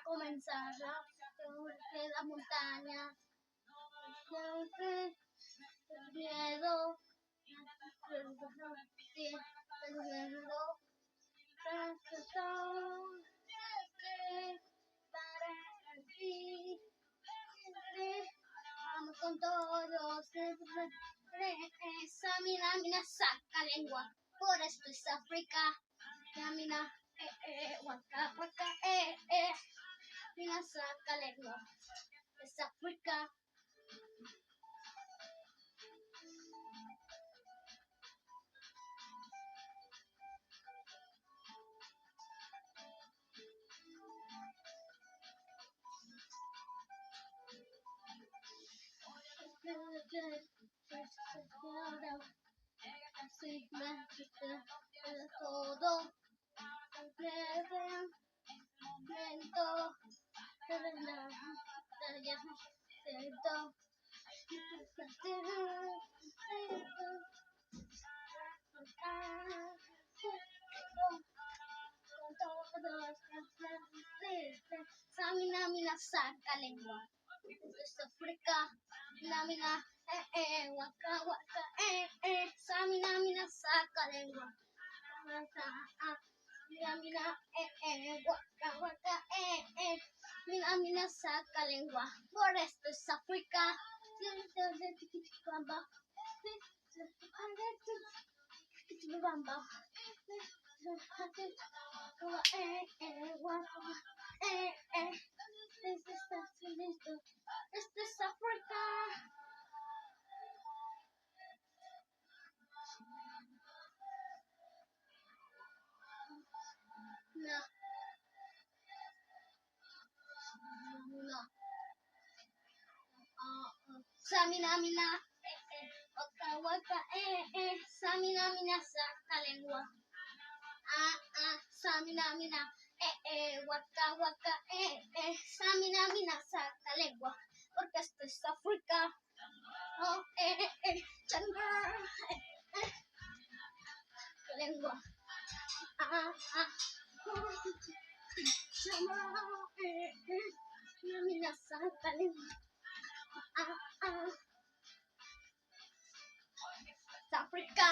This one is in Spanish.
comenzar en la montaña. Siempre el miedo, el miedo, para ti. Vamos con todos. Mina, saca lengua. Por esto es África. Mina, waka, waka, Mina, saca lengua. Es África. Así me todo. Momento. Mina, saca lengua. Esto es África. Mina, waka, waka, Mina, saca lengua. Mina, waka, waka, Mina, saca lengua. Por esto es África. Esto es África. No. Mina, waka, waka, Mina, saca lengua. Mina, waka, waka, Mina, saca lengua. Porque esto es África. Oh, changa, lengua. Mina, saca lengua. África.